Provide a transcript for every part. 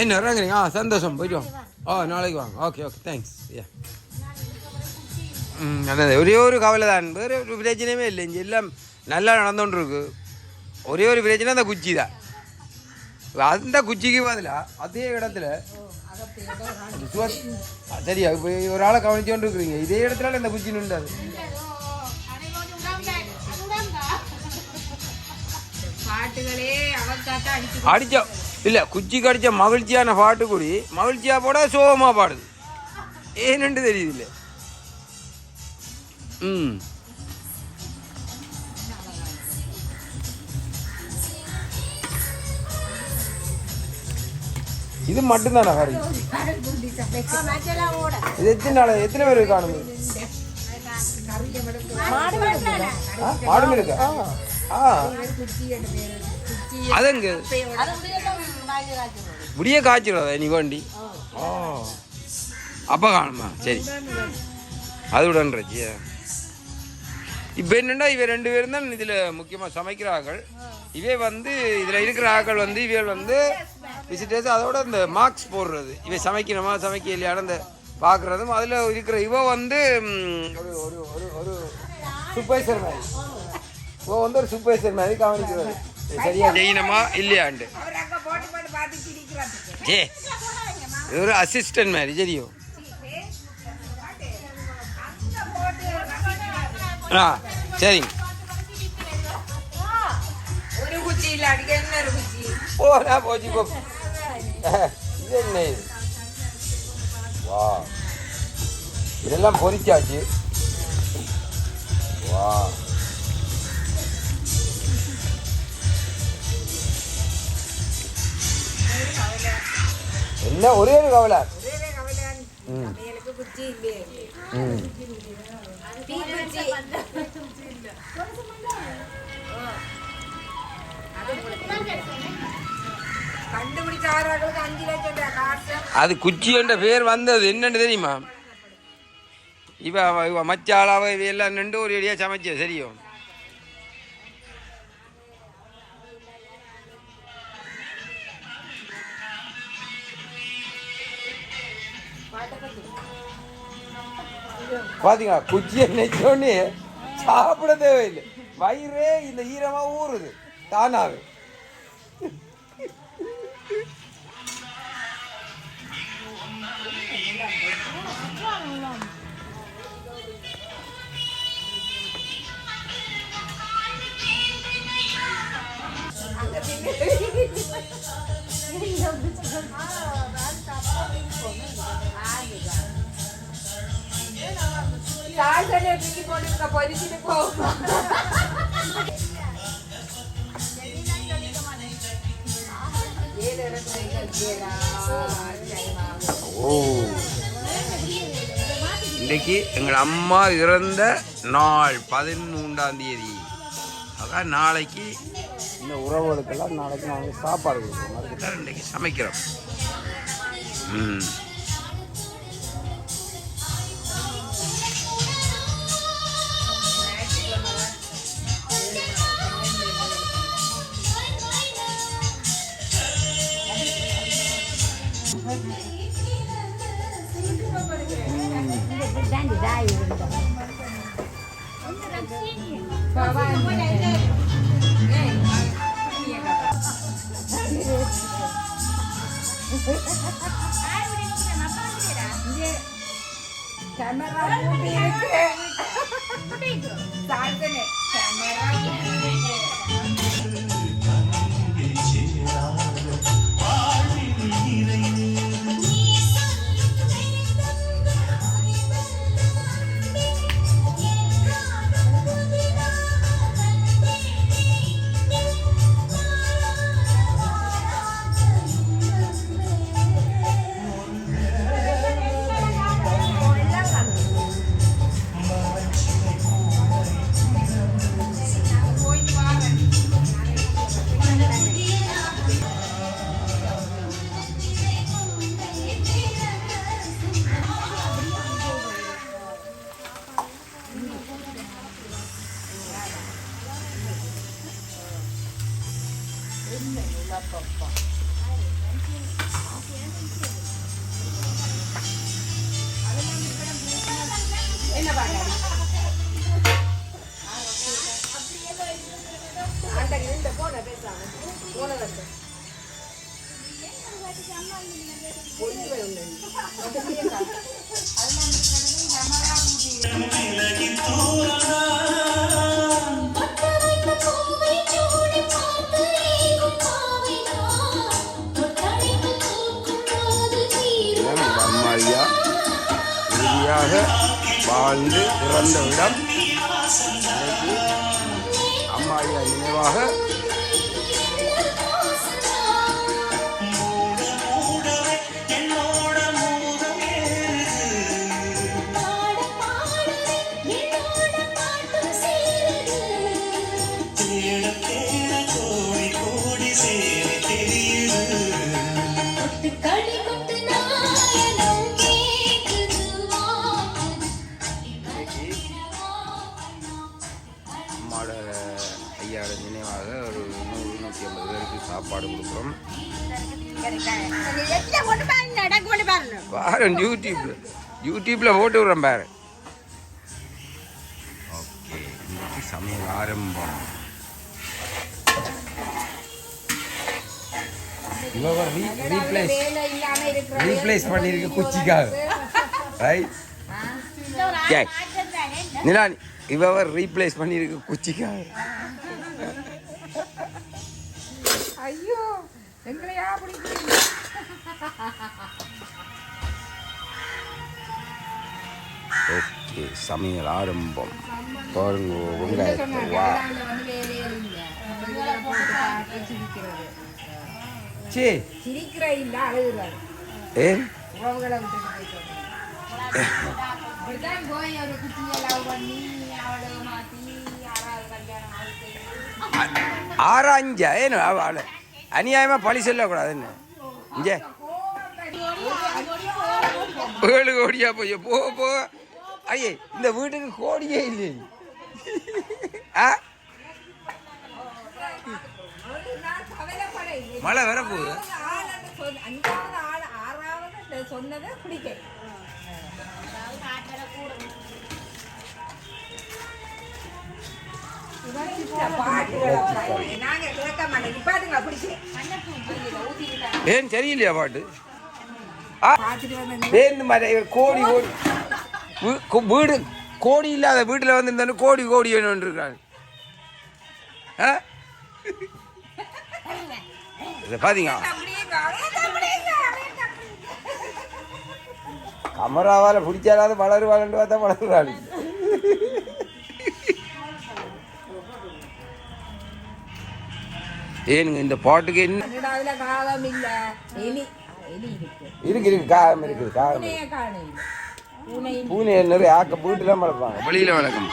என்ன இறங்குறீங்க? சந்தோஷம், போயிட்டு வாங்க. நாளைக்கு வாங்க. Okay okay, thanks. நல்லது. ஒரே ஒரு கவலை தான், வேறு ஒரு பிரச்சனையுமே இல்லை. இங்கே எல்லாம் நல்லா நடந்துகிட்டுருக்கு. ஒரே ஒரு பிரச்சனை அந்த குச்சி தான். அந்த குச்சிக்கு பதிலா அதே இடத்துல சரியா இப்போ ஒரு ஆளை கவனிச்சு கொண்டு இருக்கிறீங்க, இதே இடத்துல இந்த குச்சி நின்றாது. அடிச்சா இல்லை, குச்சிக்கு அடித்த மகிழ்ச்சியான பாட்டு கூடி மகிழ்ச்சியாக போட சோகமாக பாடுது. ஏன்னு தெரியுது இல்லை. இது மட்டும்தானா காரி? இது எத்தனை பேர் காணும்? மாடும் இருக்கா? அதுங்க முடிய காய்ச்சிடாத நீ வண்டி. அப்போ காணுமா? சரி, அது விடன்றச்சு. இப்போ என்னென்னா இவ 2 பேரும் தான் இதில் முக்கியமாக சமைக்கிற ஆக்கள். இவே வந்து இதில் இருக்கிற ஆக்கள் வந்து இவள் வந்து விசிட்டர்ஸ், அதோட இந்த மார்க்ஸ் போடுறது, இவை சமைக்கணுமா சமைக்க இல்லையான இந்த பார்க்குறதும். அதில் இருக்கிற இவ வந்து ஒரு ஒரு ஒரு சூப்பர்வைசர் மாதிரி, இவ வந்து ஒரு சூப்பர்வைசர் மாதிரி கவனிக்கிறது, சரியா செய்யணுமா இல்லையாண்டு. இது ஒரு அசிஸ்டன்ட் மாதிரி. சரியோ? சரிங்க. போனா போச்சு. இது என்ன இது? வா, இதெல்லாம் பொரிச்சாச்சு. வா, என்ன ஒரே ஒரு கவலை. அது குச்சி என்ற பேர் வந்தது என்னன்னு தெரியுமா? இவ மச்சாளாவ இவையெல்லாம் நின்று ஒரு ஏரியா சமைச்ச. சரியோ? பாத்தீங்களா, குச்சியை நினைச்சோடனே சாப்பிட தேவையில்லை, வயிறே இந்த ஈரமா ஊறுது தானாவே. இன்றைக்கு எங்கள் அம்மா இறந்த நாள் 13ஆம் தேதி. அதான் நாளைக்கு இந்த உறவுகளுக்கெல்லாம் நாளைக்கு நாங்கள் சாப்பாடு கொடுக்குறோம். அதுக்கு தான் இன்றைக்கி சமைக்கிறோம். என்ன பாருங்க இந்த போன பேசாம போன வந்து அம்மாடியா உறுதியாக வாழ்ந்து இறந்த இடம் அம்மாடியா நினைவாக ஐயாவோட நினைவாக ஒரு 100-150 பேருக்கு சாப்பாடு கொடுக்குறோம். பாரு யூடியூப்ல போட்டு விடுறேன் பாரு. ஓகே, இன்னைக்கு சமையல் ஆரம்பம். ரீப்ளேஸ் பண்ணியிருக்கு குச்சிக்காக. ரைட் நிலானி இவர் ரீப்ளேஸ் பண்ணியிருக்கு குச்சிக்காக. ஐயோ எங்களையா ஓகே, சமையல் ஆரம்பம். பாருங்க வெங்காயத்தை. வா சே சிரிக்கிற இல்ல அழுகுறாரு. ஏன் உறவுகளை விட்டு இப்படிதான் போய் ஒரு குட்டியெல்லாம் பண்ணி அவளை மாற்றி ஆராய்ஞ்சா ஏன்னு அவளை அநியாயமாக பழி சொல்லக்கூடாதுன்னு இங்கே 7 கோடியா போய் போ ஐயே இந்த வீட்டுக்கு கோடியே இல்லை. மழை வர போகுது. சொன்னதை பிடிக்க ஏன் சரியில்லையா பாட்டு? கோடி வீடு கோடி இல்லாத வீட்டில் வந்து கோடி கோடி வேணும் இருக்காங்க. பாத்தீங்க கமராவால் பிடிச்சாலாவது வளருவாள் பார்த்தா வளருவாள். ஏனுங்க இந்த பாட்டுக்கு என்ன காலம் இல்ல இருக்கு காகம் இருக்குது. காகம் பூனை நிறைய ஆக்க வீட்டுலாம் வளர்ப்பாங்க, வெளியில வளர்க்கும்.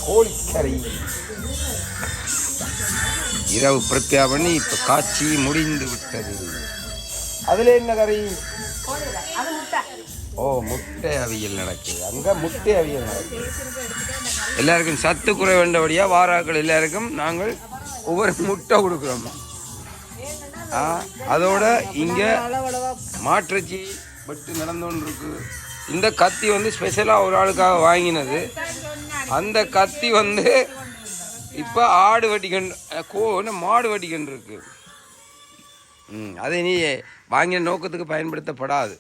கோழிக்கறி இரவு பிரத்யா பண்ணி இப்ப காட்சி முடிந்து விட்டது. அதுல என்ன கறி? ஓ, முட்டை அவியல் நடக்குது. அங்க முட்டை அவியல் நடக்குது. எல்லாருக்கும் சத்து குறை வேண்டபடியா வாராக்கள் எல்லாருக்கும் நாங்கள் ஒவ்வொரு முட்டை கொடுக்குறோம். அதோட இங்க மாற்றச்சி வெட்டு நடந்தோன்னு இருக்கு. இந்த கத்தி வந்து ஸ்பெஷலாக ஒரு ஆளுக்காக வாங்கினது. அந்த கத்தி வந்து இப்போ ஆடு வெட்டிக்கன்று மாடு வெட்டிக்கன்று இருக்கு. அதை நீ வாங்கின நோக்கத்துக்கு பயன்படுத்தப்படாது.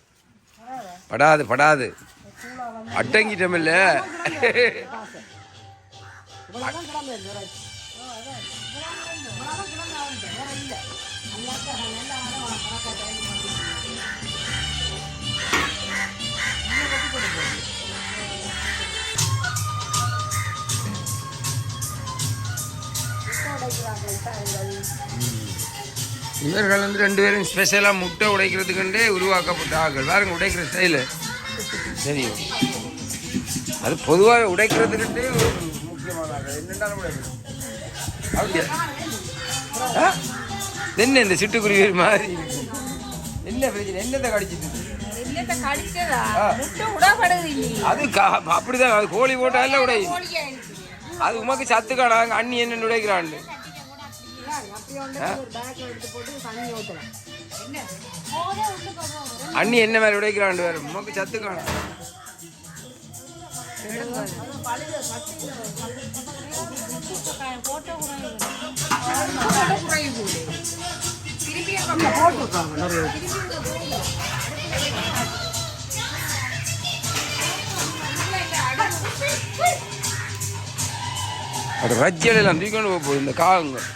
படாது அட்டங்கிட்டமில்ல இவர்கள் வந்து 2 பேரும் ஸ்பெஷலாக முட்டை உடைக்கிறதுக்குண்டே உருவாக்கப்பட்ட ஆக்கள் பாருங்க உடைக்கிற ஸ்டைலு தெரியும். அது பொதுவாக உடைக்கிறதுக்குண்டே ஒரு முக்கியமான ஆக்கள் என்னென்னாலும் உடைக்கணும். அப்படியா என்ன இந்த சிட்டுக்குருவி மாதிரி என்ன பிரச்சனை என்னத்தை கடிச்சிட்டு அது அப்படிதான் அது கோழி போட்டா இல்லை உடை அது உமக்கு சத்து காணாங்க அண்ணி என்ன உடைக்கிறான்னு அண்ணி என்ன மாதிரி உடைக்கிறாண்டு வேறு உமக்கு சத்து காணா அது ரஜ்ஜியெல்லாம் தூக்கி கொண்டு போகுது இந்த காகங்கள்